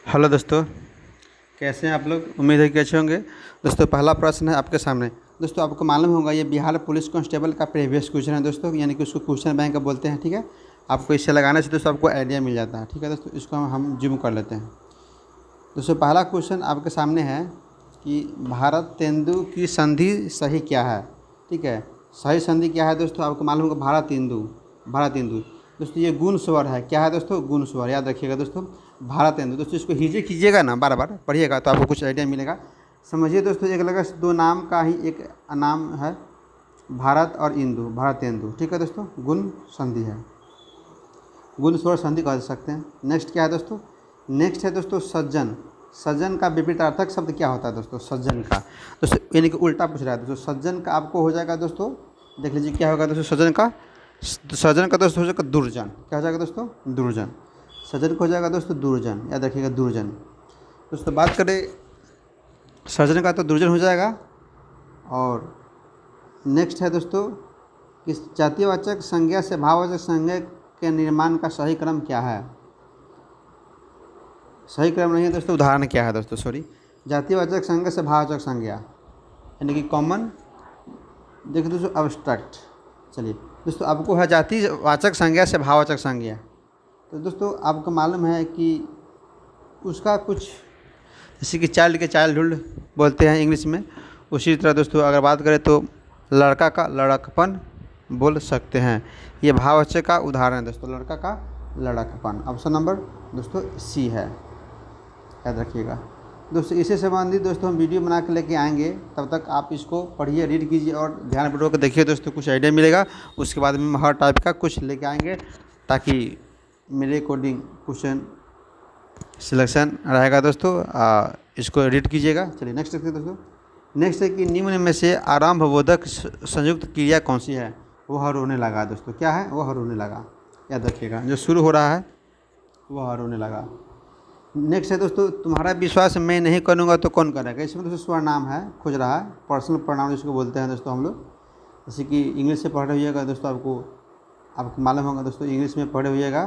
Hello दोस्तों, कैसे हैं आप लोग। उम्मीद है कि अच्छे होंगे। दोस्तों, पहला प्रश्न है आपके सामने। दोस्तों, आपको मालूम होगा ये बिहार पुलिस कांस्टेबल का प्रीवियस क्वेश्चन है दोस्तों, यानी कि उसको क्वेश्चन बैंक बोलते हैं। ठीक है, आपको इससे लगाने से दोस्तों आपको आइडिया मिल जाता है। ठीक है दोस्तों, इसको हम जूम कर लेते हैं। दोस्तों, पहला क्वेश्चन आपके सामने है कि भारत तेंदु की संधि सही क्या है। ठीक है, सही संधि क्या है दोस्तों, आपको मालूम होगा भारत तेंदु। दोस्तों, ये गुण स्वर है। क्या है दोस्तों, गुण स्वर। याद रखिएगा दोस्तों, भारत तेंदु। दोस्तों, इसको हीजे कीजिएगा ना, बार बार पढ़िएगा तो आपको कुछ आइडिया मिलेगा। समझिए दोस्तों, एक लगा दो नाम का ही एक नाम है, भारत और इंदु, भारत तेंदु। ठीक है दोस्तों, गुण संधि है, गुण स्वर संधि कह सकते हैं। नेक्स्ट क्या है दोस्तों, नेक्स्ट है दोस्तों सज्जन। सज्जन का विपरीतार्थक शब्द क्या होता है दोस्तों, सज्जन का। दोस्तों, यानी कि उल्टा पूछ रहा है दोस्तों। सज्जन का आपको हो जाएगा दोस्तों, देख लीजिए क्या होगा दोस्तों। सज्जन का दोस्तों हो जाएगा दुर्जन। क्या हो जाएगा दोस्तों, दुर्जन। सज्जन को हो जाएगा दोस्तों दुर्जन। याद रखिएगा, दुर्जन। दोस्तों, बात करें सज्जन का तो दुर्जन हो जाएगा। और नेक्स्ट है दोस्तों कि जातिवाचक संज्ञा से भाववाचक संज्ञा के निर्माण का सही क्रम क्या है। सही क्रम नहीं है दोस्तों, उदाहरण क्या है दोस्तों, सॉरी। जातिवाचक संज्ञा से भाववाचक संज्ञा, यानी कि कॉमन। देखिए दोस्तों, अब्स्ट्रैक्ट। चलिए दोस्तों, आपको है जातिवाचक संज्ञा से भाववाचक संज्ञा। तो दोस्तों, आपको मालूम है कि उसका कुछ, जैसे कि चाइल्ड के चाइल्डहुड बोलते हैं इंग्लिश में, उसी तरह दोस्तों अगर बात करें तो लड़का का लड़कपन बोल सकते हैं। ये भाववाचक का उदाहरण है दोस्तों, लड़का का लड़कपन। ऑप्शन नंबर दोस्तों सी है, याद रखिएगा दोस्तों। इससे संबंधित दोस्तों हम वीडियो बना के लेके आएंगे, तब तक आप इसको पढ़िए, रीड कीजिए और ध्यानपूर्वक देखिए दोस्तों, कुछ आइडिया मिलेगा। उसके बाद में हर टाइप का कुछ लेके आएंगे, ताकि मेरे अकॉर्डिंग क्वेश्चन सिलेक्शन रहेगा दोस्तों। इसको रीड कीजिएगा। चलिए नेक्स्ट देखते हैं दोस्तों। नेक्स्ट है कि निम्न में से आरंभ बोधक संयुक्त क्रिया कौन सी है। वह रोने लगा दोस्तों। क्या है, वह रोने लगा। याद रखिएगा, जो शुरू हो रहा है वह रोने लगा। नेक्स्ट है दोस्तों, तुम्हारा विश्वास मैं नहीं करूँगा तो कौन करेगा। इसमें दोस्तों स्वरनाम है, खोज रहा है, पर्सनल प्रोनाउन जिसको बोलते हैं दोस्तों हम लोग। जैसे कि इंग्लिश से पढ़ रहे होइएगा दोस्तों, आपको मालूम होगा दोस्तों, इंग्लिश में पढ़े होइएगा।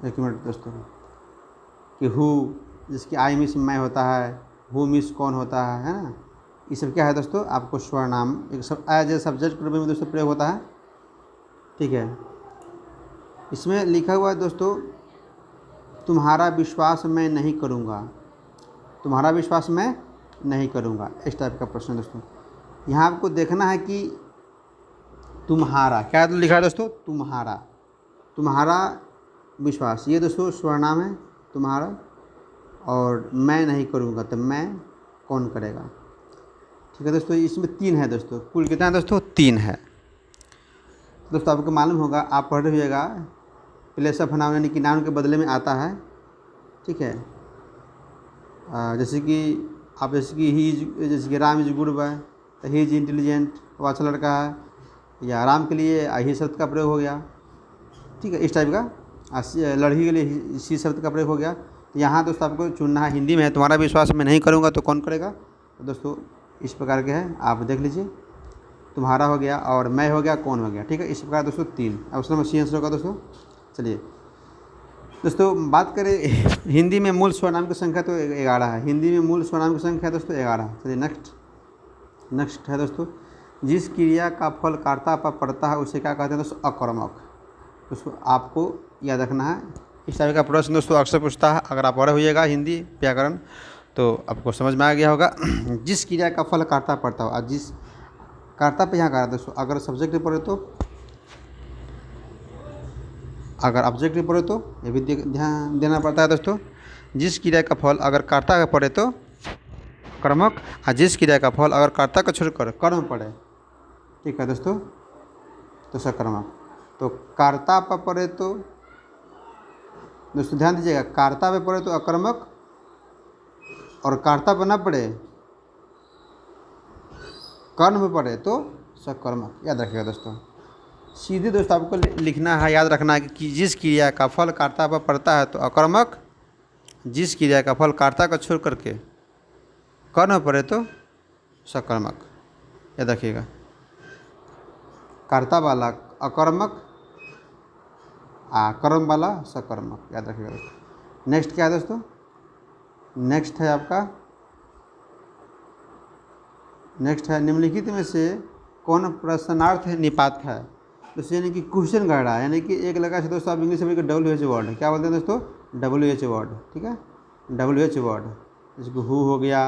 एक मिनट दोस्तों, कि हु, जिसकी आई मिस मैं होता है, हु मिस कौन होता है ना। ये सब क्या है दोस्तों, आपको स्वरनाम एक सब एज ए सब्जेक्ट के रूप में दोस्तों प्रयोग होता है। ठीक है, इसमें लिखा हुआ है दोस्तों, तुम्हारा विश्वास मैं नहीं करूँगा, तुम्हारा विश्वास मैं नहीं करूँगा, इस टाइप का प्रश्न दोस्तों। यहाँ आपको देखना है कि तुम्हारा क्या लिखा है दोस्तों, तुम्हारा, तुम्हारा विश्वास, ये दोस्तों स्वरनाम है तुम्हारा। और मैं नहीं करूँगा, तो मैं कौन करेगा। ठीक है दोस्तों, इसमें 3 है दोस्तों, कुल कितना है दोस्तों, 3 है दोस्तों। आपको मालूम होगा, आप पढ़ रहिएगा, प्लेस ऑफ नाउन यानी कि नाउन के बदले में आता है। ठीक है, जैसे कि आप, जैसे कि ही, जैसे कि राम इज गुड बॉय, तो ही इज इंटेलिजेंट, वो अच्छा लड़का है, या राम के लिए ही शब्द का प्रयोग हो गया। ठीक है, इस टाइप का। लड़की के लिए सी शब्द का प्रयोग हो गया। तो यहाँ दोस्तों आपको चुनना है, हिंदी में है तुम्हारा विश्वास मैं नहीं करूँगा तो कौन करेगा। तो दोस्तों इस प्रकार के हैं, आप देख लीजिए, तुम्हारा हो गया और मैं हो गया, कौन हो गया। ठीक है, इस प्रकार दोस्तों 3 ऑप्शन नंबर सी आंसर होगा दोस्तों। चलिए दोस्तों, बात करें हिंदी में मूल स्वरनाम की संख्या तो 11 है। हिंदी में मूल स्वरनाम की संख्या दोस्तों 11। चलिए नेक्स्ट है दोस्तों, जिस क्रिया का फल कर्ता पर पड़ता है उसे क्या कहते हैं दोस्तों, अकर्मक। दोस्तों आपको याद रखना है, इस टाइप का प्रश्न दोस्तों अक्सर पूछता है। अगर आप पढ़े होइएगा हिंदी व्याकरण तो आपको समझ में आ गया होगा। जिस क्रिया का फल कर्ता पड़ता हो, और जिस कर्ता पे यहाँ करा दोस्तों, अगर सब्जेक्ट पढ़े तो, अगर ऑब्जेक्ट पढ़े तो ये भी ध्यान देना पड़ता है दोस्तों। जिस क्रिया का फल अगर कर्ता का पड़े तो कर्मक, और जिस क्रिया का फल अगर कर्ता का छोड़कर कर्म पड़े, ठीक है दोस्तों, तो सकर्मक। तो कर्ता पर पड़े तो दोस्तों ध्यान दीजिएगा, कर्ता पे पड़े तो अकर्मक, और कर्ता पर ना पड़े, कर्म पे पड़े तो सकर्मक। याद रखिएगा दोस्तों, सीधे दोस्तों आपको लिखना है, याद रखना है कि जिस क्रिया का फल कर्ता पर पड़ता है तो अकर्मक, जिस क्रिया का फल कर्ता को छोड़ करके कर्म पड़े तो सकर्मक। याद रखिएगा, कर्ता वाला अकर्मक, कर्म वाला सकर्मक। याद रखिएगा दोस्तों। नेक्स्ट क्या है दोस्तों, नेक्स्ट है आपका, नेक्स्ट है निम्नलिखित में से कौन प्रश्नार्थ निपात है। दोस्तों यानी कि क्वेश्चन कर रहा है, यानी कि एक लगा से दोस्तों आप इंग्लिश में WH वर्ड, क्या बोलते हैं दोस्तों, WH वर्ड, ठीक है, WH वर्ड, जैसे कि हु हो गया,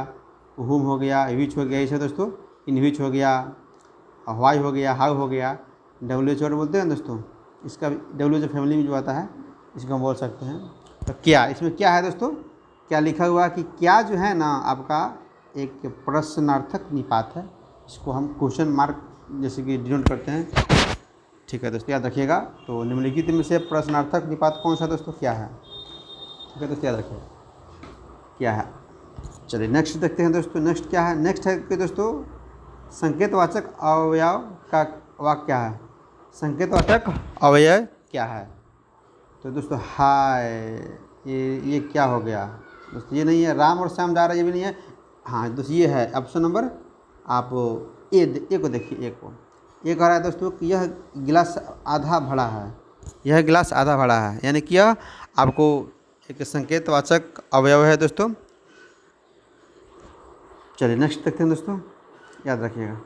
हुम हो गया, विच हो गया, इसे दोस्तों इन विच हो गया, वाई हो गया, हाउ हो गया, WH वर्ड बोलते हैं दोस्तों। इसका WH फैमिली में जो आता है इसको हम बोल सकते हैं। तो क्या, इसमें क्या है दोस्तों, क्या लिखा हुआ है कि क्या जो है ना आपका एक प्रश्नार्थक निपात है, इसको हम क्वेश्चन मार्क जैसे कि डिनोट करते हैं, ठीक है दोस्तों, याद रखिएगा। तो निम्नलिखित में से प्रश्नार्थक निपात कौन सा दोस्तों, क्या है, ठीक है दोस्तों, याद रखिएगा क्या है। चलिए नेक्स्ट देखते हैं दोस्तों, नेक्स्ट क्या है, नेक्स्ट है कि दोस्तों संकेतवाचक अवयव का वाक्य क्या है, संकेतवाचक अवयव क्या है। तो दोस्तों हाय, ये क्या हो गया दोस्तों, ये नहीं है, राम और श्याम जा रहा है, ये भी नहीं है। हाँ दोस्तों ये है ऑप्शन नंबर, आप ए को देखिए, ए को, ये कह रहा है दोस्तों कि यह गिलास आधा भरा है, यह गिलास आधा भरा है, यानी कि यह आपको एक संकेतवाचक अवयव है दोस्तों। चलिए नेक्स्ट देखते हैं दोस्तों, याद रखिएगा।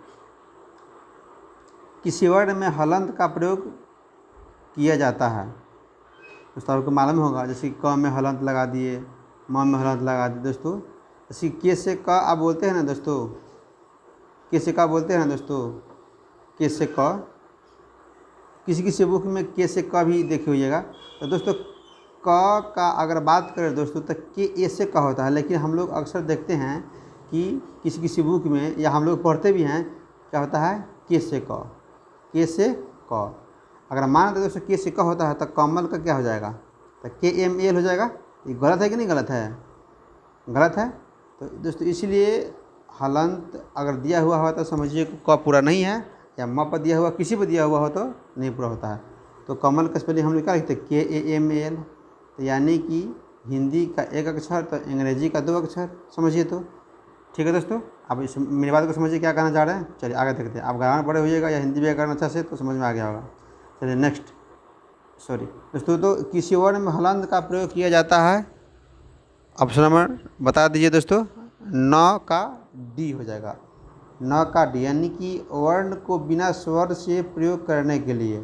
किसी वर्ड में हलंत का प्रयोग किया जाता है दोस्तों, आपको मालूम होगा, जैसे क में हलंत लगा दिए, म में हलंत लगा दिए दोस्तों। जैसे के से क आप बोलते हैं ना दोस्तों, के से क बोलते हैं ना दोस्तों, के से क, किसी किसी बुक में के से क भी देखे होइएगा। तो दोस्तों क का अगर बात करें दोस्तों तो के ए से क होता है, लेकिन हम लोग अक्सर देखते हैं कि किसी किसी बुक में या हम लोग पढ़ते भी हैं, क्या होता है, के से क, के से क। अगर मान लें दोस्तों के से क होता है तो कमल का क्या हो जाएगा, तो KML हो जाएगा। ये गलत है कि नहीं गलत है, गलत है। तो दोस्तों इसलिए हलंत अगर दिया हुआ हो तो समझिए क पूरा नहीं है, या म पर दिया हुआ किसी पर दिया हुआ हो तो नहीं पूरा होता है। तो कमल का स्पेलिंग हम लोग क्या लिखते हैं, KAML, तो यानी कि हिंदी का एक अक्षर तो अंग्रेजी का 2 अक्षर, समझिए। तो ठीक है दोस्तों, आप इस मेरी बात को समझिए क्या कहना चाह रहे हैं। चलिए आगे देखते हैं, आप ग्रामर पढ़े होइएगा या हिंदी व्याकरण अच्छा से तो समझ में आ गया होगा। चलिए नेक्स्ट, सॉरी दोस्तों, तो किसी वर्ड में हलंत का प्रयोग किया जाता है, ऑप्शन नंबर बता दीजिए दोस्तों, न का डी हो जाएगा, न का डी, यानी कि वर्ण को बिना स्वर से प्रयोग करने के लिए,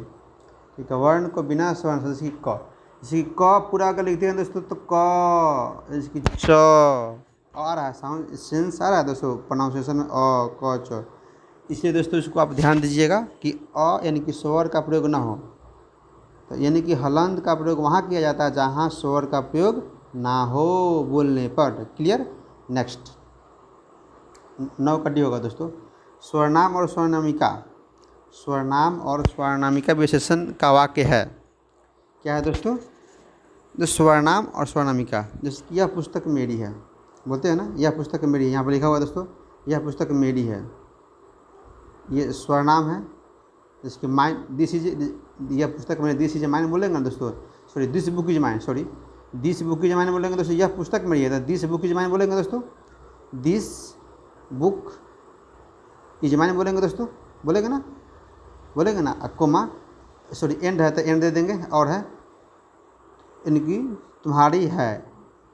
ठीक है, वर्ण को बिना स्वर से, जैसे क, जैसे क पूरा अगर लिखते हैं दोस्तों तो क, इसकी च आ रहा है, साउंड सेंस आ रहा है दोस्तों प्रोनाउंसिएशन में, अ क च, इसलिए दोस्तों इसको आप ध्यान दीजिएगा कि अ यानी कि स्वर का प्रयोग ना हो। तो यानी कि हलंत का प्रयोग वहाँ किया जाता है जहाँ स्वर का प्रयोग ना हो बोलने पर। क्लियर। नेक्स्ट 9 का डी होगा दोस्तों, स्वरनाम और स्वर्णामिका, स्वरनाम और स्वर्णामिका विशेषण का वाक्य है, क्या है दोस्तों, जो स्वरनाम और स्वर्णामिका, जैसे कि यह पुस्तक मेरी है, बोलते हैं ना, यह पुस्तक मेरी है, यहाँ पर लिखा हुआ है दोस्तों, यह पुस्तक मेरी है, ये स्वरनाम है। जिसके माइंड दिस इज, यह पुस्तक मेरी, दिस इज माइंड बोलेंगे ना दोस्तों, sorry this book is mind, sorry this book is mind बोलेंगे दोस्तों, यह पुस्तक मेरी है तो दिस बुक इज माइंड बोलेंगे दोस्तों, दिस बुक इज माइंड बोलेंगे दोस्तों, बोलेंगे ना, बोलेंगे ना। कोमा सॉरी एंड है तो एंड दे देंगे, और है इनकी तुम्हारी है,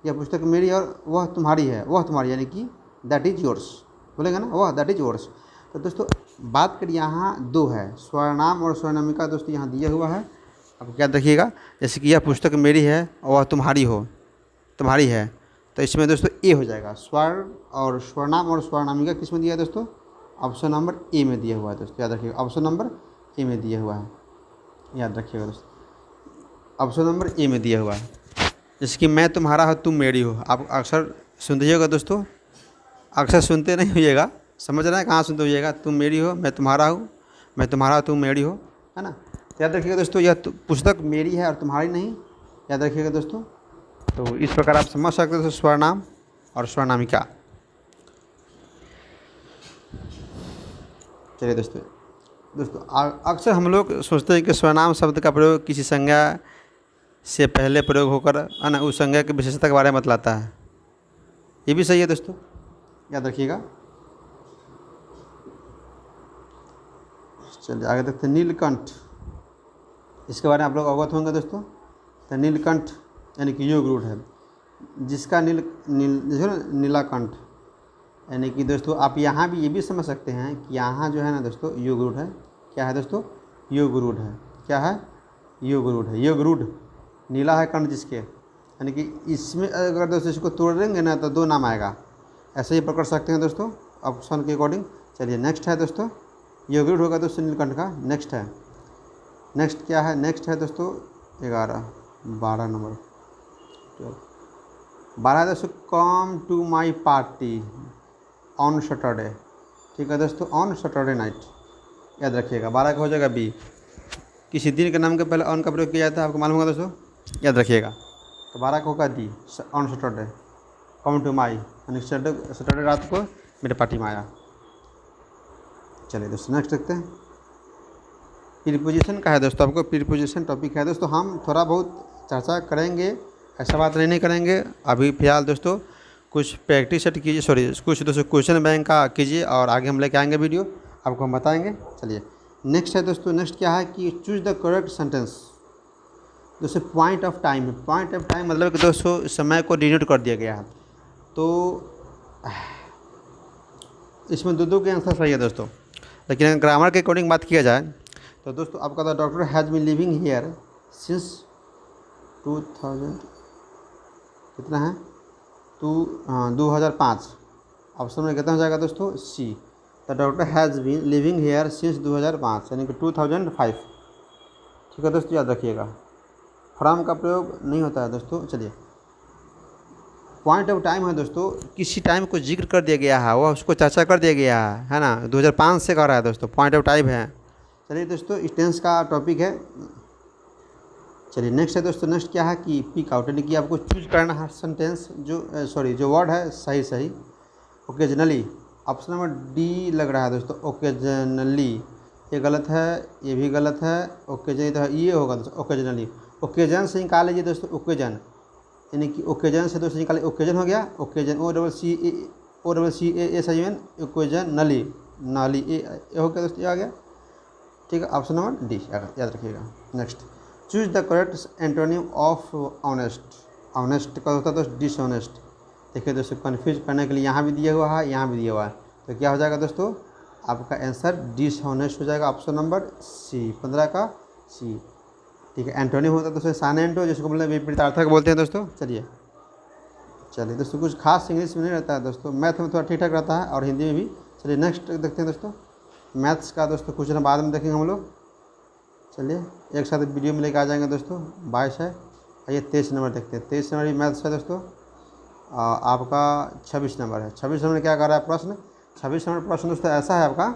यह पुस्तक मेरी और वह तुम्हारी है, वह तुम्हारी, यानी कि दैट इज योर्स, बोलेंगे ना, वह दैट इज योर्स। तो दोस्तों बात करिए यहाँ 2 है, स्वरनाम और स्वर्णामिका दोस्तों यहाँ दिया हुआ है, अब क्या देखिएगा, जैसे कि यह पुस्तक मेरी है और वह तुम्हारी हो, तुम्हारी है, तो इसमें दोस्तों ए हो जाएगा। स्वर और स्वरनाम और स्वर्णामिका किस में दिया है दोस्तों, ऑप्शन नंबर ए में दिया हुआ है दोस्तों, याद रखिएगा, ऑप्शन नंबर ए में दिया हुआ है, याद रखिएगा दोस्तों, ऑप्शन नंबर ए में दिया हुआ है। जैसे कि मैं तुम्हारा हो तुम मेरी हो, आप अक्सर सुनते होगा दोस्तों, अक्सर सुनते नहीं होइएगा, समझ रहे हैं कहाँ सुनते होइएगा, तुम मेरी हो मैं तुम्हारा हूँ, मैं तुम्हारा तुम मेरी हो, है ना। तो याद रखिएगा दोस्तों, यह पुस्तक मेरी है और तुम्हारी नहीं, याद रखिएगा दोस्तों। तो इस प्रकार आप समझ सकते हो दोस्तों स्वरनाम और स्वर्णामिका। चलिए दोस्तों, अक्सर हम लोग सोचते हैं कि स्वरनाम शब्द का प्रयोग किसी संज्ञा से पहले प्रयोग होकर, है ना, उस संज्ञा की विशेषता के बारे में बतलाता है, ये भी सही है दोस्तों, याद रखिएगा। चलिए आगे देखते हैं, नीलकंठ, इसके बारे में आप लोग अवगत होंगे दोस्तों। तो नीलकंठ यानी कि योग रूढ़ है, जिसका जो नीलाकंठ, यानी कि दोस्तों आप यहाँ भी ये भी समझ सकते हैं कि यहाँ जो है ना दोस्तों योगरूढ़ है। क्या है दोस्तों? योगरूढ़ है। क्या है? योगरूढ़ है। योगरूढ़ नीला है कंठ जिसके, यानी कि इसमें अगर दोस्तों इसको तोड़ देंगे ना तो 2 नाम आएगा। ऐसे ही पकड़ सकते हैं दोस्तों ऑप्शन के अकॉर्डिंग। चलिए नेक्स्ट है दोस्तों, योगरूढ़ होगा दोस्तों नीलकंठ का। नेक्स्ट है, नेक्स्ट क्या है? नेक्स्ट है दोस्तों 11 12 नंबर 12 है दोस्तों, come to my party on Saturday. ठीक है दोस्तों, ऑन सैटरडे नाइट, याद रखिएगा। 12 का हो जाएगा बी। किसी दिन के नाम के पहले ऑन का प्रयोग किया जाता है, आपको मालूम होगा दोस्तों, याद रखिएगा। तो 12 का होगा D, on Saturday, come to my, यानी सैटरडे रात को मेरे पार्टी में आया। चलिए दोस्तों नेक्स्ट देखते हैं। प्रीपोजिशन का है दोस्तों, आपको प्रीपोजिशन टॉपिक है दोस्तों। हम थोड़ा बहुत चर्चा करेंगे, ऐसा बात नहीं करेंगे अभी। फिलहाल दोस्तों कुछ प्रैक्टिस सेट कीजिए, सॉरी कुछ दोस्तों क्वेश्चन बैंक का कीजिए और आगे हम लेके आएंगे वीडियो, आपको हम बताएंगे। चलिए नेक्स्ट है दोस्तों, नेक्स्ट क्या है कि चूज द करेक्ट सेंटेंस। दोस्तों पॉइंट ऑफ टाइम है। पॉइंट ऑफ टाइम मतलब कि दोस्तों समय को डिनोट कर दिया गया है। तो इसमें दो के आंसर सही है दोस्तों, लेकिन अगर ग्रामर के अकॉर्डिंग बात किया जाए तो दोस्तों आपका the doctor has been living here since 2000 कितना है 2005। ऑप्शन में कितना हो जाएगा दोस्तों? See, the doctor has been living here since 2005, यानी कि 2005। ठीक है दोस्तों, याद रखिएगा। फ्रॉम का प्रयोग नहीं होता है दोस्तों। चलिए पॉइंट ऑफ टाइम है दोस्तों, किसी टाइम को जिक्र कर दिया गया है, वह उसको चर्चा कर दिया गया है ना। 2005 से कर रहा है दोस्तों, पॉइंट ऑफ टाइम है। चलिए दोस्तों इस टेंस का टॉपिक है। चलिए नेक्स्ट है दोस्तों, नेक्स्ट क्या है कि पिक आउट, यानी कि आपको चूज करना है सेंटेंस जो वर्ड है सही। ओकेजनली, ऑप्शन नंबर डी लग रहा है दोस्तों, ओकेजनली। ये गलत है, ये भी गलत है। ओकेजन तो ये होगा दोस्तों, ओकेजनली। ओकेजन से निकाल लीजिए दोस्तों, ओकेजन, यानी कि ओकेजन से दोस्तों निकाले, ओकेजन हो गया। ओकेजन OCCASIN, ओकेजनली, नाली ए हो गया दोस्तों, ये आ गया। ठीक है, ऑप्शन नंबर डी याद रखिएगा। Next, choose the correct antonym of honest. Honest का होता है दोस्तों डिसऑनेस्ट। देखिए दोस्तों कन्फ्यूज करने के लिए यहाँ भी दिया हुआ है, यहाँ भी दिया हुआ है, तो क्या हो जाएगा दोस्तों? आपका आंसर डिसऑनेस्ट हो जाएगा, ऑप्शन नंबर सी, 15 का सी। ठीक है, एंटोनिम होता है दोस्तों सानेंटो, जिसको बोलते हैं विपरीतार्थक बोलते हैं दोस्तों। चलिए दोस्तों कुछ खास इंग्लिश में नहीं रहता है दोस्तों, मैथ में थोड़ा ठीक ठाक रहता है और हिंदी में भी। चलिए नेक्स्ट देखते हैं दोस्तों, मैथ्स का दोस्तों कुछ ना बाद में देखेंगे हम लोग। चलिए एक साथ वीडियो में लेकर आ जाएंगे दोस्तों। 22 है, आइए 23 नंबर देखते हैं। 23 नंबर भी मैथ्स है दोस्तों। आपका 26 नंबर है। 26 नंबर क्या कर रहा है प्रश्न? 26 नंबर प्रश्न दोस्तों ऐसा है आपका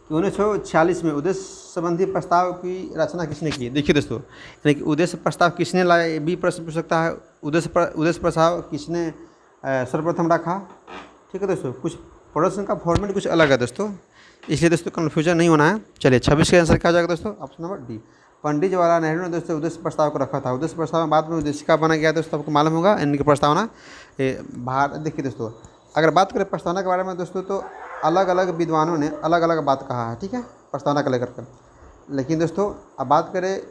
कि 1946 में उद्देश्य संबंधी प्रस्ताव की रचना किसने की? देखिए दोस्तों, यानी कि उद्देश्य प्रस्ताव किसने लाया, ये भी प्रश्न पूछ सकता है। उद्देश्य प्रस्ताव किसने सर्वप्रथम रखा? ठीक है दोस्तों, कुछ प्रश्न का फॉर्मेट कुछ अलग है दोस्तों, इसलिए दोस्तों कन्फ्यूजन नहीं होना है। चलिए 26 का आंसर क्या हो जाएगा दोस्तों? Option number D, Pandit Jawaharlal Nehru ने दोस्तों उद्देश्य प्रस्ताव को रखा था। उद्देश्य प्रस्ताव में बाद में उद्देशिका बना गया दोस्तों, आपको मालूम होगा इनकी प्रस्तावना बाहर। देखिए दोस्तों, अगर बात करें प्रस्तावना के बारे में दोस्तों, तो अलग अलग विद्वानों ने अलग अलग बात कहा है। ठीक है, प्रस्तावना को लेकर कर। लेकिन दोस्तों अब बात करें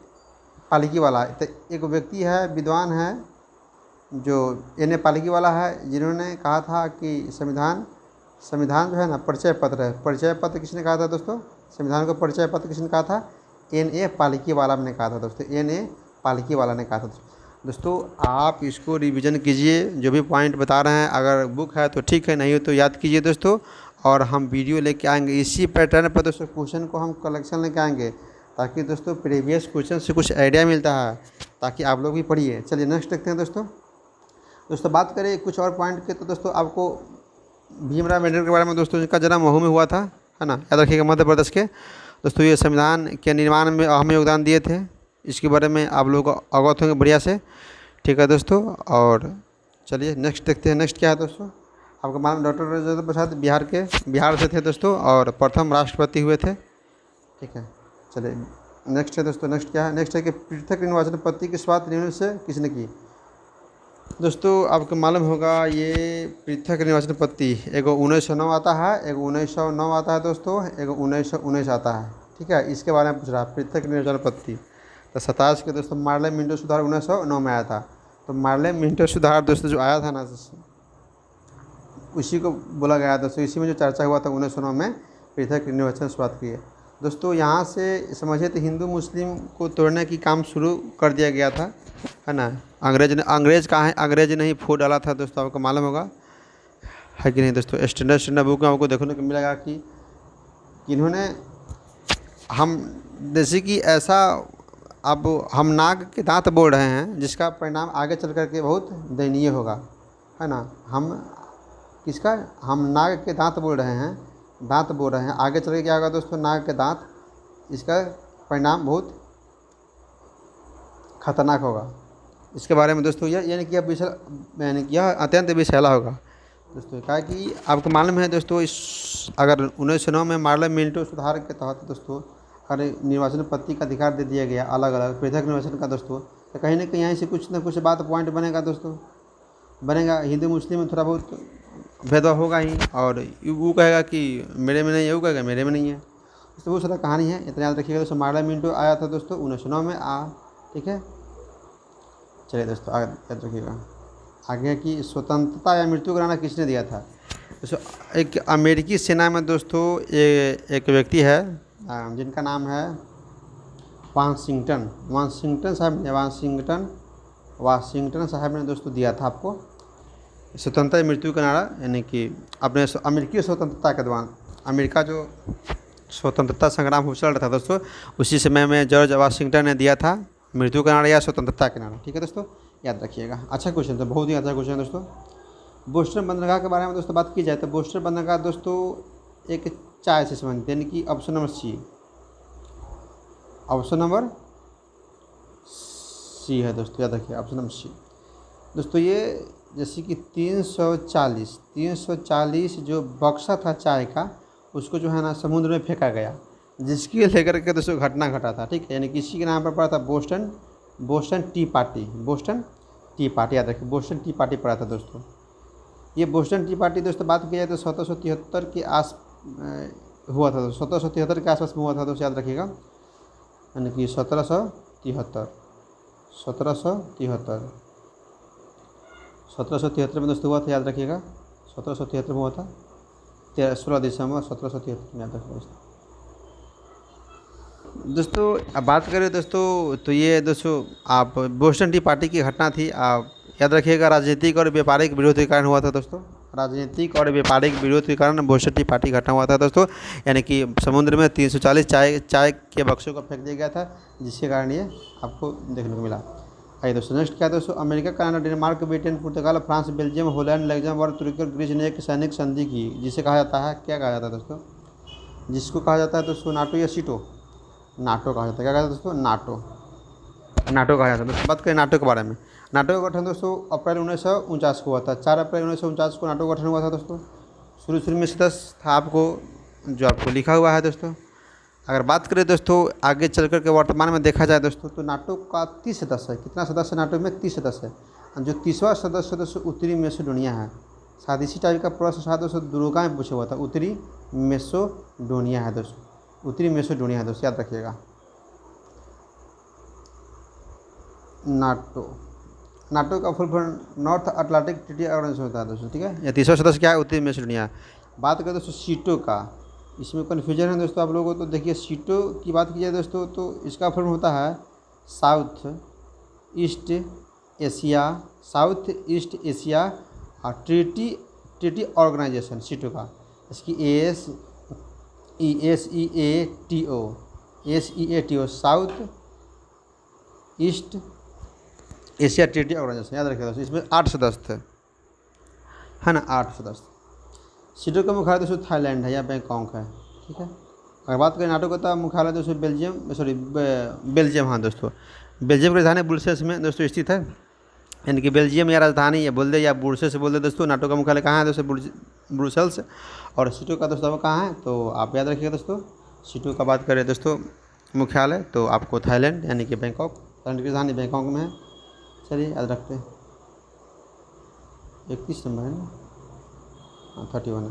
पालिकी वाला, तो एक व्यक्ति है, विद्वान है, जो N.A. पालिकी वाला है, जिन्होंने कहा था कि संविधान जो है ना परिचय पत्र है। परिचय पत्र किसने कहा था दोस्तों? संविधान को परिचय पत्र किसने कहा था? N.A. पालिकी वाला ने कहा था दोस्तों, N.A. पालिकी वाला ने कहा था दोस्तों। आप इसको रिवीजन कीजिए, जो भी पॉइंट बता रहे हैं, अगर बुक है तो ठीक है, नहीं हो तो याद कीजिए दोस्तों। और हम वीडियो लेके आएंगे इसी पैटर्न पर दोस्तों, क्वेश्चन को हम कलेक्शन लेके आएंगे, ताकि दोस्तों प्रीवियस क्वेश्चन से कुछ आइडिया मिलता है, ताकि आप लोग भी पढ़िए। चलिए नेक्स्ट देखते हैं दोस्तों बात करें कुछ और पॉइंट के, तो दोस्तों आपको भीमराव अम्बेडकर के बारे में दोस्तों, जिनका जन्म महू में हुआ था, है ना, याद रखिएगा, मध्य प्रदेश के दोस्तों। ये संविधान के निर्माण में अहम योगदान दिए थे, इसके बारे में आप लोग अवगत होंगे बढ़िया से। ठीक है दोस्तों, और चलिए नेक्स्ट देखते हैं। नेक्स्ट क्या है दोस्तों? आपका माननीय डॉक्टर राजेंद्र प्रसाद बिहार से थे दोस्तों, और प्रथम राष्ट्रपति हुए थे। ठीक है, चलिए नेक्स्ट है दोस्तों। नेक्स्ट क्या है? नेक्स्ट है कि पृथक निर्वाचन पद्धति की शुरुआत निम्न से किसने की? दोस्तों आपको मालूम होगा, ये पृथक निर्वाचन पद्धति एगो 1909 आता है, एगो 1909 आता है दोस्तों, एगो 1919 आता है। ठीक है, इसके बारे में पूछ रहा है, पृथक निर्वाचन पद्धति। तो 27 के दोस्तों मार्ले मिंटो सुधार 1909 में आया था। तो मार्ले मिंटो सुधार दोस्तों जो आया था ना, उसी को बोला गया दोस्तों। इसी में जो चर्चा हुआ था 1909 में पृथक निर्वाचन शुरुआत की है दोस्तों। यहाँ से समझिए तो हिंदू मुस्लिम को तोड़ने की काम शुरू कर दिया गया था, है ना। अंग्रेज़ कहाँ है, अंग्रेज़ ने ही फूट डाला था दोस्तों, आपको मालूम होगा, है कि नहीं दोस्तों। स्टैंडर्ड बुक में आपको देखने को मिलेगा कि इन्होंने हम जैसे कि ऐसा, अब हम नाग के दांत बोल रहे हैं जिसका परिणाम आगे चल कर के बहुत दयनीय होगा, है ना। हम किसका, हम नाग के दांत बोल रहे हैं, दांत बोल रहे हैं, आगे चल के क्या होगा दोस्तों, नाग के दांत, इसका परिणाम बहुत खतरनाक होगा। इसके बारे में दोस्तों यानी कि यह अत्यंत विषैला होगा दोस्तों। क्या कि आपको मालूम है दोस्तों, इस अगर 1909 में मार्ले मिंटो सुधार के तहत दोस्तों अगर निर्वाचन पद्धति का अधिकार दे दिया गया अलग अलग पृथक निर्वाचन का दोस्तों, तो कहीं ना कहीं यहाँ से कुछ ना कुछ बात पॉइंट बनेगा दोस्तों, बनेगा। हिंदू मुस्लिम में थोड़ा बहुत भेदभाव होगा ही, और वो कहेगा कि मेरे में नहीं है, वो कहेगा मेरे में नहीं है। तो वो सारा कहानी है, इतना याद रखिएगा दोस्तों। मार्ले मिंटो आया था दोस्तों 1909 में ठीक है। चलिए दोस्तों आगे याद रखिएगा। आगे कि स्वतंत्रता या मृत्यु का नारा किसने दिया था दोस्तों। एक अमेरिकी सेना में दोस्तों एक व्यक्ति है जिनका नाम है वाशिंगटन साहब ने दोस्तों दिया था आपको स्वतंत्रता या मृत्यु का नारा, यानी कि अपने अमेरिकी स्वतंत्रता के दौरान अमेरिका जो स्वतंत्रता संग्राम हो चल रहा था दोस्तों, उसी समय में जॉर्ज वाशिंगटन ने दिया था मृत्यु का नारा या स्वतंत्रता का नारा। ठीक है दोस्तों, याद रखिएगा। अच्छा क्वेश्चन था, बहुत ही अच्छा क्वेश्चन है दोस्तों। बोस्टन बंदरगाह के बारे में दोस्तों बात की जाए तो बोस्टन बंदरगाह दोस्तों एक चाय से संबंधित, यानी कि ऑप्शन नंबर सी है दोस्तों, याद रखिए ऑप्शन नंबर सी दोस्तों। ये जैसे कि 340 जो बक्सा था चाय का, उसको जो है ना समुद्र में फेंका गया, जिसकी लेकर के दोस्तों घटना घटा था। ठीक है, यानी कि इसी के नाम पर पड़ा था बोस्टन टी पार्टी, याद रखिए बोस्टन टी पार्टी पड़ा था दोस्तों। ये बोस्टन टी पार्टी दोस्तों बात की जाए तो 1773 के आस हुआ था, 1773 के आसपास में हुआ था दोस्तों, याद रखिएगा। यानी कि 1773 में दोस्तों हुआ था, याद रखिएगा। 1773 में हुआ था, 16 दिसंबर 1773 में, याद रखिएगा दोस्तों। अब बात करें दोस्तों तो ये दोस्तों आप बोस्टन टी पार्टी की घटना थी, आप याद रखिएगा। राजनीतिक और व्यापारिक विरोध के कारण हुआ था दोस्तों, राजनीतिक और व्यापारिक विरोध के कारण बोस्टन टी पार्टी घटना हुआ था दोस्तों। यानी कि समुद्र में 340 चाय के बक्सों को फेंक दिया गया था, जिसके कारण ये आपको देखने को मिला। आइए दोस्तों नेक्स्ट क्या है दोस्तों। अमेरिका, कनाडा, डेनमार्क, ब्रिटेन, पुर्तगाल, फ्रांस, बेल्जियम, होलैंड, लग्जमबर्ग, तुर्की और ग्रीस ने एक सैनिक संधि की, जिसे कहा जाता है, क्या कहा जाता है दोस्तों, जिसको कहा जाता है दोस्तों नाटो या सीटो, नाटो कहा जाता है। क्या कहा जाता है दोस्तों, नाटो कहा जाता है दोस्तों। बात करें नाटो के बारे में, नाटो का गठन दोस्तों अप्रैल 1949 को हुआ था, 4 अप्रैल 1949 को नाटो का गठन हुआ था दोस्तों। शुरू में सदस्य था आपको जो आपको लिखा हुआ है दोस्तों। अगर बात करें दोस्तों आगे चल कर के वर्तमान में देखा जाए दोस्तों, तो नाटो का 30 सदस्य है। कितना सदस्य नाटो में, 30 सदस्य है। जो 30वां सदस्य दोस्तों उत्तरी मैसेडोनिया है। शायद इसी टाइप का प्रश्न शायद दोस्तों दुर्गा में पूछा हुआ था, उत्तरी मैसेडोनिया है दोस्तों, उत्तरी मैसेडोनिया है दोस्तों, याद रखिएगा। नाटो का full form North Atlantic Treaty Organization होता है दोस्तों। ठीक है, या 30वां सदस्य क्या है, उत्तरी मैसेडोनिया। बात करें दोस्तों सीटो का, इसमें कन्फ्यूजन है दोस्तों आप लोगों को। तो देखिए सीटो की बात की जाए दोस्तों तो इसका फॉर्म होता है South East Asia Treaty Organization, SEATO का। इसकी SEATO South East Asia Treaty Organization, याद रखिएगा दोस्तों। इसमें 8 सदस्य थे, है ना, 8 सदस्य। सीटो का मुख्यालय दोस्तों थाईलैंड है या बैंकॉक है। ठीक है, अगर बात करें नाटो का मुख्यालय दोस्तों बेल्जियम, हाँ दोस्तों, बेल्जियम की राजधानी ब्रुसेल्स में दोस्तों स्थित है। यानी कि बेल्जियम या राजधानी या बोल दे या ब्रुसेल्स बोल दे दोस्तों। नाटो का मुख्यालय कहाँ है दोस्तों, ब्रुसेल्स। और सीटो का दोस्तों कहाँ है, तो आप याद रखिएगा दोस्तों। सीटो का बात करें दोस्तों मुख्यालय तो आपको थाईलैंड यानी कि बैंकॉक, थाईलैंड की राजधानी बैंकॉक में है। चलिए याद रखते हैं, 31 नंबर है ना, 31 है।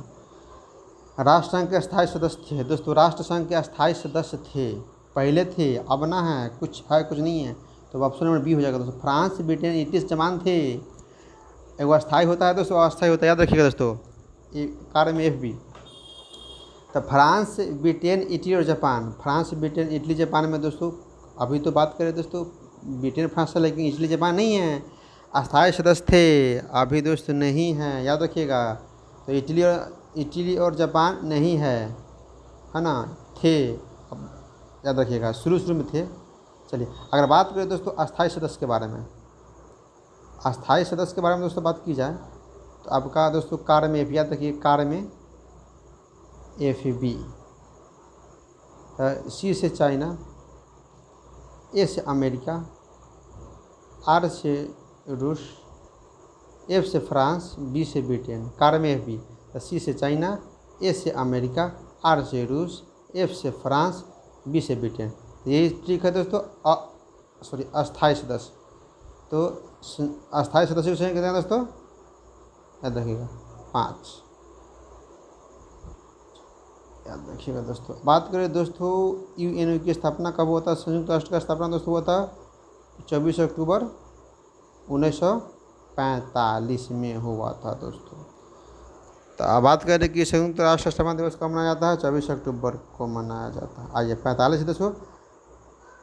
राष्ट्रसंघ के अस्थायी सदस्य थे दोस्तों, राष्ट्रसंघ के अस्थायी सदस्य थे, पहले थे, अब ना है, कुछ है कुछ नहीं है। तो ऑप्शन नंबर बी हो जाएगा दोस्तों। फ्रांस ब्रिटेन इटली से जमान थे। एक अस्थायी होता है दोस्तों, अस्थायी होता है, याद रखिएगा दोस्तों, कार्य में FB। तो फ्रांस ब्रिटेन इटली और Japan, France Britain Italy Japan में दोस्तों अभी तो बात करें दोस्तों ब्रिटेन फ्रांस से, लेकिन इटली जापान नहीं है, अस्थायी सदस्य थे, अभी दोस्तों नहीं है, याद रखिएगा। तो इटली और जापान नहीं है ना, थे, अब याद रखिएगा शुरू में थे। चलिए अगर बात करें दोस्तों अस्थायी सदस्य के बारे में, अस्थायी सदस्य के बारे में दोस्तों बात की जाए तो आपका दोस्तों कार्य में FB, याद रखिए कार्य में FB। C से चाइना, A से अमेरिका, R से रूस, F से फ्रांस, B से ब्रिटेन, कार्य में FB। तो C से चाइना, A से अमेरिका, R से रूस, F से फ्रांस, B से ब्रिटेन। तो यही ट्रिक है दोस्तों अस्थायी सदस्य। तो अस्थायी सदस्य कितने हैं दोस्तों, याद रखिएगा 5, याद रखिएगा दोस्तों। बात करें दोस्तों UNO की स्थापना कब हुआ था, संयुक्त राष्ट्र का स्थापना दोस्तों हुआ था 24 अक्टूबर 1945 में हुआ था दोस्तों। तो अब बात करें कि संयुक्त राष्ट्र स्थापना दिवस कब मनाया जाता है, 24 अक्टूबर को मनाया जाता है। आइए 45 दोस्तों।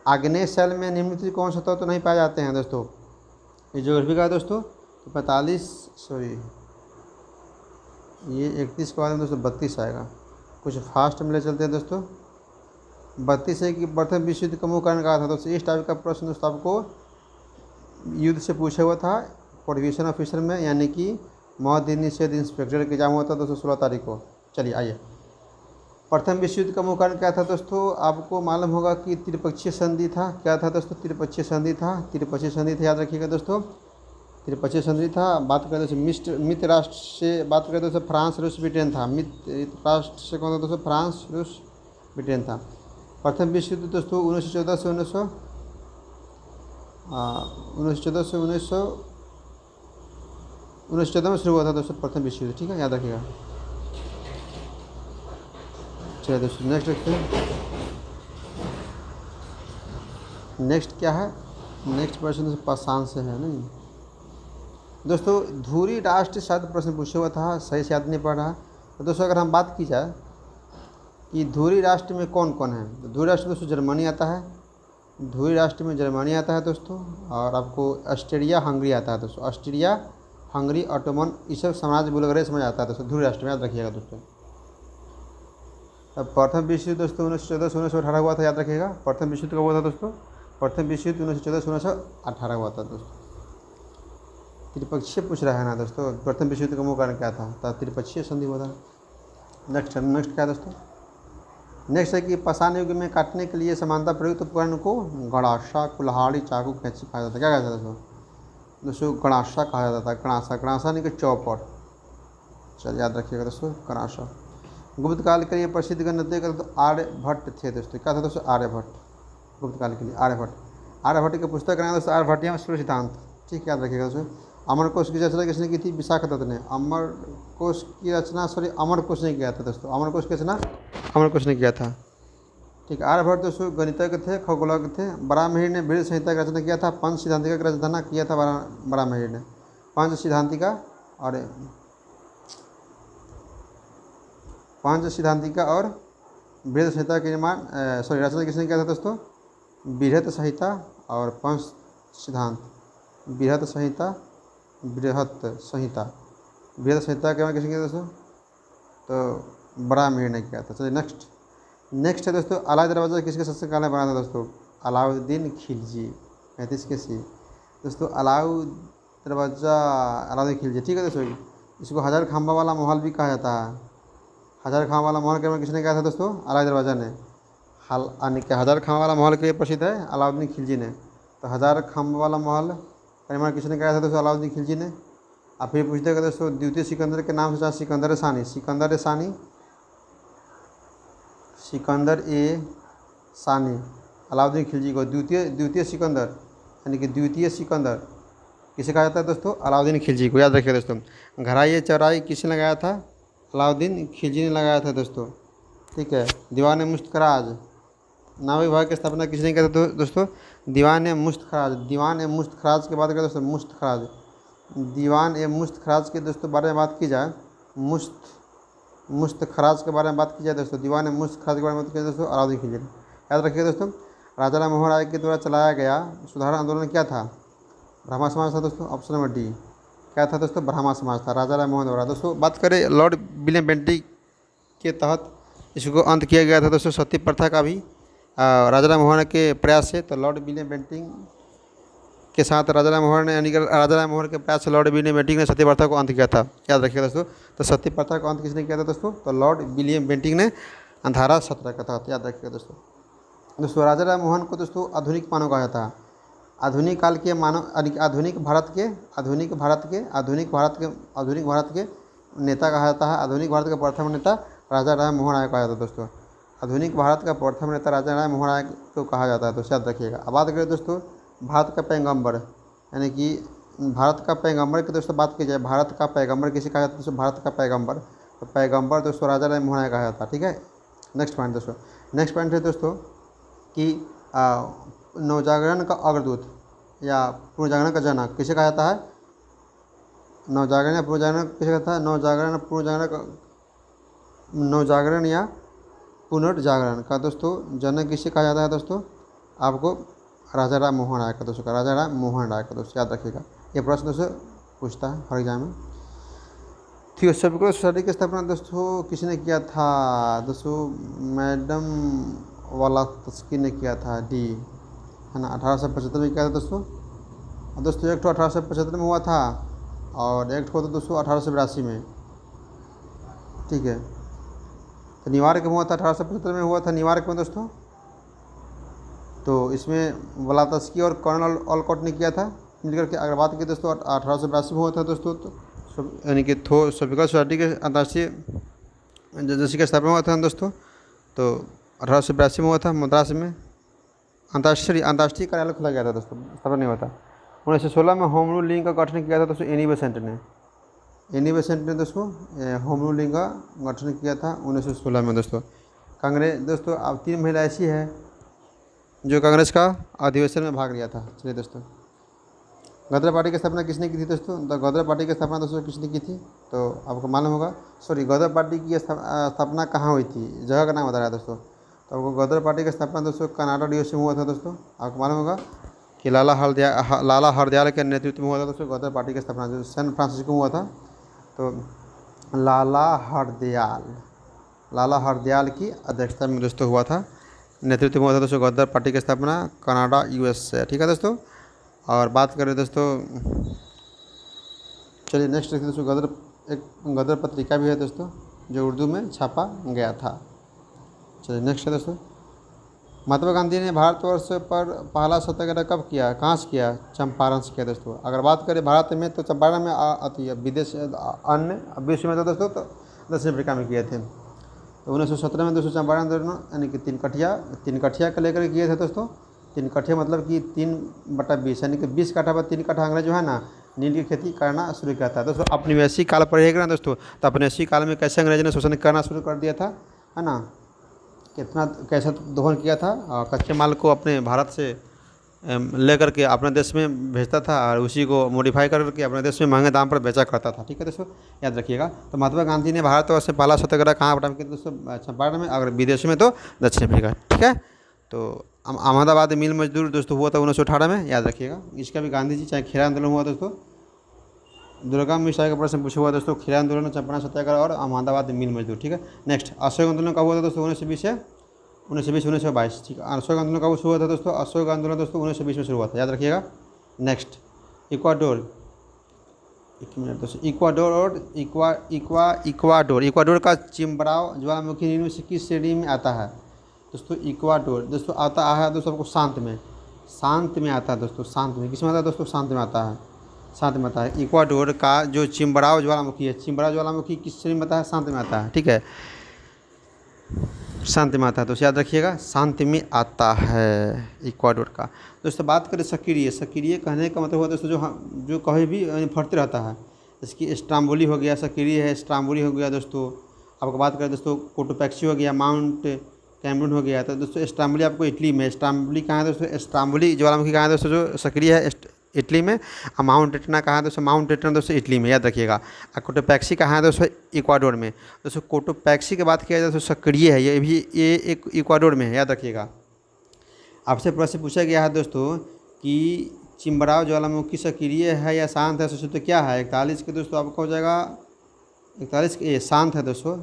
आग्नेय शैल में निम्नलिखित कौन सा तत्व तो नहीं पाए जाते हैं दोस्तों, ये ज्योग्राफी का है दोस्तों। तो 31 के बाद में दोस्तों 32 आएगा, कुछ फास्ट में ले चलते हैं दोस्तों। 32 है कि प्रथम विश्व युद्ध का मुख्य कारण कहा था दोस्तों। इस टाइप का प्रश्न दोस्तों आपको युद्ध से पूछा हुआ था प्रोविजन ऑफिसर में, यानी कि मौद्य निषेध इंस्पेक्टर का एग्जाम हुआ था दोस्तों 16 तारीख को। चलिए आइए, प्रथम विश्व युद्ध का मुख्य कारण क्या था दोस्तों, आपको मालूम होगा कि त्रिपक्षीय संधि था। क्या था दोस्तों, त्रिपक्षीय संधि था, त्रिपक्षीय संधि था, याद रखिएगा दोस्तों, त्रिपक्षीय संधि था। बात करें दोस्तों मित्र राष्ट्र से, बात करें दोस्तों फ्रांस रूस ब्रिटेन था। मित्र राष्ट्र से कौन था दोस्तों, फ्रांस रूस ब्रिटेन था। प्रथम विश्व युद्ध दोस्तों 1914 से 1914 में शुरू हुआ था दोस्तों प्रथम विश्व युद्ध, ठीक है, याद रखिएगा। चलिए दोस्तों नेक्स्ट देखते हैं, नेक्स्ट क्या है, नेक्स्ट प्रश्न दोस्तों पाषाण से है नहीं दोस्तों। धुरी राष्ट्र शायद प्रश्न पूछा हुआ था, सही से याद नहीं पड़ रहा। तो दोस्तों अगर हम बात की जाए कि धुरी राष्ट्र में कौन कौन है, तो धुरी राष्ट्र दोस्तों जर्मनी आता है, धुरी राष्ट्र में जर्मनी आता है दोस्तों, और आपको ऑस्ट्रिया हंगरी आता है दोस्तों। ऑस्ट्रिया हंगरी ऑटोमन ये सब साम्राज्य बुल्गारिया समझ आता है दोस्तों धुरी राष्ट्र में, याद रखिएगा दोस्तों। अब प्रथम विश्व युद्ध दोस्तों 1914 से 1918 हुआ था, याद रखिएगा। प्रथम विश्व युद्ध कब हुआ था दोस्तों, प्रथम विश्व युद्ध 1914 से 1918 हुआ था दोस्तों। त्रिपक्षीय पूछ रहा है ना दोस्तों, प्रथम विश्व युद्ध का मुख्य कारण क्या था, तो त्रिपक्षीय संधि हुआ था। नेक्स्ट क्या है दोस्तों, नेक्स्ट है कि पाषाण युग में काटने के लिए समानता प्रयुक्त उपकरण को गड़ासा, कुल्हाड़ी, चाकू, कैंची कहा जाता है। क्या कहता था दोस्तों, गड़ासा कहा जाता था, गड़ासा नहीं कि चौपट। चलिए याद रखिएगा दोस्तों गड़ासा। गुप्त काल के लिए प्रसिद्ध गणितज्ञ तो आर्यभट्ट थे दोस्तों। क्या था दोस्तों, आर्यभट्ट। गुप्त काल के लिए आर्यभट्ट की पुस्तक है दोस्तों आर्यभट्टियम सूर्य सिद्धांत, ठीक है, याद रखिएगा दोस्तों। अमरकोश की रचना किसने की थी, विशाखदत्त ने। अमरकोश की रचना अमरकोश ने किया था दोस्तों, अमरकोश की रचना अमरकोश ने किया था, ठीक है। आर्यभट्ट दोस्तों गणितज्ञ थे, खगोलज्ञ थे। बराहमिहिर ने बृहद संहिता की रचना किया था। पंच सिद्धांतिका की रचना किया था बराहमिहिर ने, पंच सिद्धांतिका और बृहद संहिता के निर्माण रचना किसने किया था दोस्तों, बृहद संहिता और पंच सिद्धांत। बृहद संहिता के बारे में किसने किया दोस्तों, तो बराहमिहिर ने किया था। चलिए नेक्स्ट है दोस्तों, अलाइ दरवाज़ा किसके शासन काल में बना था दोस्तों, अलाउद्दीन खिलजी। 35 के सी दोस्तों, अलाउद्दीन खिलजी, ठीक है दोस्तों। इसको हजार खंबा वाला महल भी कहा जाता है। हजार खंबा वाला महल के बारे में किसने कहा था दोस्तों, अलाइ दरवाज़ा ने। यानी कि हजार खंबा वाला महल के लिए प्रसिद्ध है अलाउद्दीन खिलजी ने। तो हजार खंबा वाला महल का निर्माण किसने कहा था दोस्तों, अलाउद्दीन खिलजी ने। आप फिर पूछते हैं दोस्तों द्वितीय सिकंदर के नाम से चाहे सिकंदर ए सानी अलाउद्दीन खिलजी को द्वितीय सिकंदर यानी कि द्वितीय सिकंदर किसे कहा जाता है दोस्तों, अलाउद्दीन खिलजी को, याद रखिए दोस्तों। घराई चौराई किसने लगाया था, अलाउद्दीन खिलजी ने लगाया था दोस्तों, ठीक है। दीवान मुश्तराज नाविक विभाग की स्थापना किसने किया था दोस्तों? दीवान ए मुश्त खराज। दीवान ए मुश्त खराज की बात करें दोस्तों, मुश्त खराज, दीवान ए मुश्त खराज के दोस्तों बारे में बात की जाए, मुश्त खराज के बारे में बात की जाए दोस्तों, दीवान ए मुश्त खराज के बारे में बात की जाए दोस्तों, अलाउद्दीन खिलजी। याद रखिए दोस्तों, राजा राम मोहन राय के द्वारा चलाया गया सुधार आंदोलन क्या था? ब्राह्मण समाज था दोस्तों, ऑप्शन नंबर डी। क्या था दोस्तों? ब्राह्मण समाज था, राजा राम मोहन द्वारा। दोस्तों बात करें लॉर्ड विलियम बेंटिक के तहत इसको अंत किया गया था दोस्तों सती प्रथा का भी राजा राम मोहन के प्रयास से। तो लॉर्ड विलियम बेंटिक के साथ राजा राम मोहन ने, यानी कि राजा राम मोहन के प्रयास से लॉर्ड विलियम बेंटिक ने सती प्रथा को अंत किया था। याद रखिएगा दोस्तों। तो सती प्रथा को अंत किसने किया था दोस्तों? तो लॉर्ड विलियम बेंटिक ने 1817 का था। याद रखिएगा दोस्तों। दोस्तों राजा राम मोहन को दोस्तों आधुनिक मानव कहा जाता है। आधुनिक काल के मानव, आधुनिक भारत के नेता कहा जाता है। आधुनिक भारत का प्रथम नेता राजा राम मोहन राय कहा जाता है दोस्तों। आधुनिक भारत का प्रथम नेता राजा राम मोहन राय को कहा जाता है, तो याद रखिएगा। अब बात करें दोस्तों भारत का पैगंबर, यानी कि भारत का पैगंबर की दोस्तों बात की जाए, भारत का पैगंबर किसे कहा जाता है दोस्तों? भारत का पैगंबर, तो पैगंबर दोस्तों राजा राम मोहन राय कहा जाता है। ठीक है, नेक्स्ट पॉइंट दोस्तों। नेक्स्ट पॉइंट है दोस्तों कि नवजागरण का अग्रदूत या पुनर्जागरण का जनक किसे कहा जाता है? नवजागरण या पुनर्जागरण किसे कहता है? नवजागरण या पुनर्जागरण का दोस्तों जनक किसे कहा जाता है दोस्तों? आपको राजा राम मोहन राय का दोस्तों, राजा राम मोहन राय का दोस्तों, याद रखिएगा। ये प्रश्न दोस्तों पूछता है हर एग्जाम में। थियोसॉफिकल सोसाइटी की स्थापना दोस्तों किसने किया था दोस्तों? मैडम वालास्की ने किया था, डी है ना। 1875 में किया था दोस्तों। और दोस्तों एक तो 1875 में हुआ था और एक हुआ था दोस्तों 1882 में। ठीक है, तो न्यूयॉर्क में हुआ था, 1875 में हुआ था न्यूयॉर्क में दोस्तों। तो इसमें वलातस्की और कर्नल ऑलकॉट ने किया था मिलकर के। अगर बात की दोस्तों 1882 में हुआ था दोस्तों, तो यानी कि थियोसॉफिकल सोसाइटी के अंतर्राष्ट्रीय एजेंसी का स्थापना हुआ था दोस्तों। तो 1882 में हुआ था मद्रास में। अंतर्राष्ट्रीय कार्यालय खोला गया था दोस्तों, स्थापना नहीं हुआ था। 1916 में होम रूल लीग का गठन किया था दोस्तों एनी बेसेंट ने दोस्तों होम रूल लीग का गठन किया था 1916 में दोस्तों। कांग्रेस दोस्तों, अब 3 महिला ऐसी है जो कांग्रेस का अधिवेशन में भाग लिया था। चलिए दोस्तों, गदर पार्टी की स्थापना किसने की थी दोस्तों? तो गदर पार्टी की स्थापना दोस्तों किसने की थी? तो आपको मालूम होगा। गदर पार्टी की स्थापना कहाँ हुई थी? जगह का नाम बता रहा है दोस्तों। तो आपको गदर पार्टी की स्थापना दोस्तों कनाडा यूएसए में हुआ था दोस्तों। आपको मालूम होगा कि लाला हरदयाल के नेतृत्व में हुआ था दोस्तों गदर पार्टी की स्थापना, जो सैन फ्रांसिस्को में हुआ था। तो लाला हरदयाल की अध्यक्षता में दोस्तों हुआ था, नेतृत्व में हुआ था दोस्तों गदर पार्टी की स्थापना कनाडा यूएसए। ठीक है दोस्तों। और बात करें दोस्तों, चलिए नेक्स्ट देखते दोस्तों, एक गदर पत्रिका भी है दोस्तों जो उर्दू में छापा गया था। चलिए नेक्स्ट है दोस्तों, महात्मा गांधी ने भारतवर्ष पर पहला सत्याग्रह कब किया, कहाँ से किया? चंपारण से किया दोस्तों। अगर बात करें भारत में तो चंपारण में आती है, विदेश अन्य विश्व में तो दोस्तों तो दक्षिण अफ्रीका में किए थे। तो 1917 में दोस्तों चंपारण दोनों, यानी कि तीन कठिया का लेकर किए थे दोस्तों। 3 कठिया मतलब कि 3/20, यानी कि 20 काठा पर 3 काठा अंग्रेज जो है ना नील की खेती करना शुरू किया था दोस्तों। औपनिवेशी काल पर रहेगा ना दोस्तों, तो औपनिवेशी काल में कैसे अंग्रेज ने शोषण करना शुरू कर दिया था, है ना। कैसा दोहन किया था, कच्चे माल को अपने भारत से लेकर के अपने देश में भेजता था और उसी को मॉडिफाई करके अपने देश में महंगे दाम पर बेचा करता था। ठीक है दोस्तों, याद रखिएगा। तो महात्मा गांधी ने भारतवर्ष से पहला सत्याग्रह कहाँ पर किया दोस्तों? चंपारण में। अगर विदेश में तो दक्षिण अफ्रीका। ठीक है। तो अहमदाबाद मिल मजदूर दोस्तों हुआ था 1918 में, याद रखिएगा। इसका भी गांधी जी चाहे खेरा आंदोलन हुआ दोस्तों। दुर्गा मिश्रा का प्रश्न पूछा हुआ दोस्तों, खेरा आंदोलन, चंपारण सत्याग्रह और अहमदाबाद मिल मजदूर। ठीक है। नेक्स्ट, अशोक आंदोलन कब हुआ था दोस्तों? 1920 से 1922। ठीक है, अशोक आंदोलन कब शुरू हुआ था दोस्तों? अशोक आंदोलन दोस्तों 1920 में शुरू हुआ था, याद रखिएगा। नेक्स्ट, इक्वाडोर, एक मिनट दोस्तों, इक्वाडोर का चिम्बराव ज्वालामुखी निम्न से किस श्रेणी में आता है दोस्तों? इक्वाडोर दोस्तों आता है दोस्तों आपको शांत में आता है दोस्तों। शांत में किस में आता है दोस्तों? शांत में आता है। इक्वाडोर का जो चिम्बराव ज्वालामुखी है, चिम्बराव ज्वालामुखी किस श्रेणी में आता है? शांत में आता है। ठीक है, शांति में आता है, तो याद रखिएगा, शांति में आता है इक्वाडोर का। दोस्तों बात करें सक्रिय कहने का मतलब हुआ दोस्तों जो कहीं भी फटते रहता है। इसकी स्ट्राम्बोली हो गया, सक्रिय है, स्ट्राम्बोली हो गया दोस्तों। आपको बात करें दोस्तों, कोटोपैक्सी हो गया, माउंट कैमरून हो गया। तो दोस्तों स्ट्राम्बोली आपको इटली में, स्ट्राम्बोली कहाँ है दोस्तों, स्ट्राम्बोली ज्वालामुखी कहाँ है दोस्तों, जो सक्रिय है इटली में। और माउंट एटना कहाँ है दोस्तों, माउंट एटना दोस्तों इटली में, याद रखिएगा। और कोटोपैक्सी कहाँ है दोस्तों, इक्वाडोर में। दोस्तों कोटोपैक्सी की बात किया जाए तो सक्रिय है, ये भी ये एक इक्वाडोर में है, याद रखिएगा। आपसे प्रश्न पूछा गया है दोस्तों कि चिम्बराव ज्वालामुखी सक्रिय है या शांत है, सोचो तो क्या है 41 के दोस्तों आपका हो जाएगा 41 ये शांत है दोस्तों।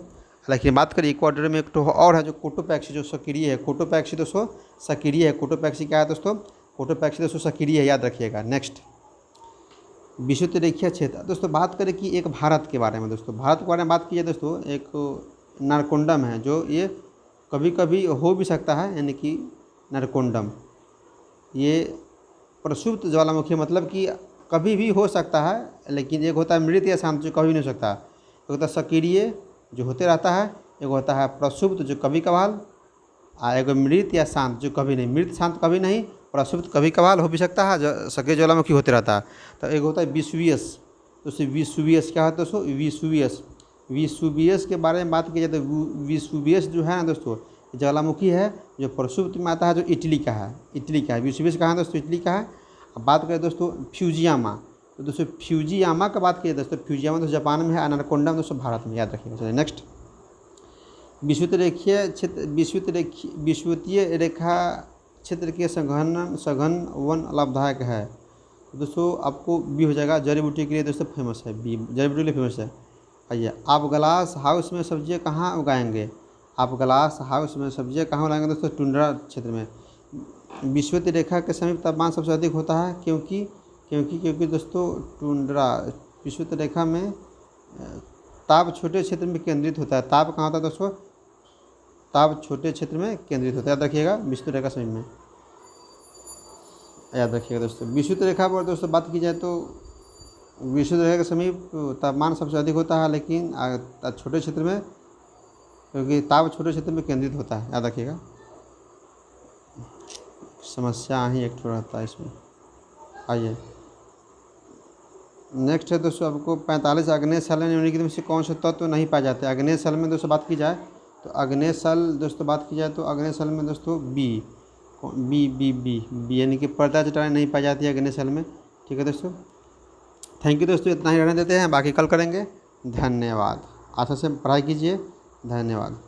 लेकिन बात करिए इक्वाडोर में एक तो और है जो कोटोपैक्सी जो सक्रिय है, कोटोपैक्सी दोस्तों सक्रिय है। कोटोपैक्सी क्या है दोस्तों, कोटोपैक्सी दोस्तों सक्रिय है, याद रखिएगा। नेक्स्ट विषुवत रेखीय क्षेत्र। दोस्तों बात करें कि एक भारत के बारे में, दोस्तों भारत के बारे में बात की जाए दोस्तों, एक नारकोंडम है जो ये कभी कभी हो भी सकता है, यानी कि नारकोंडम ये प्रसुप्त ज्वालामुखी, मतलब कि कभी भी हो सकता है। लेकिन एक होता है मृत या शांत जो कभी नहीं हो सकता, एक होता है सक्रिय जो होते रहता है, एक होता है प्रसुप्त जो कभी कभार, और एक मृत या शांत जो कभी नहीं। मृत शांत कभी नहीं, प्रसुप्त कभी कभार हो भी सकता है, जो सक्रिय ज्वालामुखी होते रहता है। तो एक होता है विसुवियस। तो विसुवियस क्या होता है दोस्तों, विसुवियस। विसुवियस के बारे में बात की जाए तो विसुवियस जो है ना दोस्तों ज्वालामुखी है जो प्रसुप्त में आता है, जो इटली का है, इटली का है। विसुवियस कहाँ है दोस्तों, इटली का है। अब बात करें दोस्तों फ्यूजियामा, तो दोस्तों फ्यूजियामा का बात की दोस्तों, फ्यूजियामा दोस्तों जापान में है, अनाकोंडा दोस्तों भारत में, याद रखिएगा। चलिए नेक्स्ट विषुवत रेखीय क्षेत्र, विषुवतीय रेखा क्षेत्र के सघन वन लाभदायक है। दोस्तों आपको बी हो जाएगा, जड़ी बूटी के लिए दोस्तों फेमस है, बी जड़ी बूटी के लिए फेमस है। आइए, आप ग्लास हाउस में सब्जियां कहाँ उगाएंगे, आप ग्लास हाउस में सब्जियां कहाँ उगाएंगे दोस्तों, टुंड्रा क्षेत्र में। विषुवत रेखा के समीप तापमान सबसे अधिक होता है, क्योंकि दोस्तों टुंड्रा विषुवत रेखा में ताप छोटे क्षेत्र में केंद्रित होता है। ताप कहाँ होता है दोस्तों, ताप छोटे क्षेत्र में केंद्रित होता है, याद रखिएगा। विषुवत रेखा समीप में, याद रखिएगा दोस्तों। विषुवत रेखा पर दोस्तों बात की जाए तो विषुवत रेखा के समीप तापमान सबसे अधिक होता है, लेकिन छोटे क्षेत्र में, क्योंकि ताप छोटे क्षेत्र में केंद्रित होता है, याद रखिएगा। समस्या ही एक थोड़ा रहता है इसमें। आइए नेक्स्ट है दोस्तों आपको 45 अग्नेय शैल में निम्नलिखित में से कौन से तत्व नहीं पाए जाते। अग्नेय शैल में दोस्तों बात की जाए तो अग्नेय शैल दोस्तों बात की जाए तो अग्नेय शैल में दोस्तों बी यानी कि पर्दा चट्टानें नहीं पाई जाती है अग्नेय शैल में। ठीक है दोस्तों, थैंक यू दोस्तों, इतना ही रहने देते हैं, बाकी कल करेंगे। धन्यवाद। अच्छा से पढ़ाई कीजिए, धन्यवाद।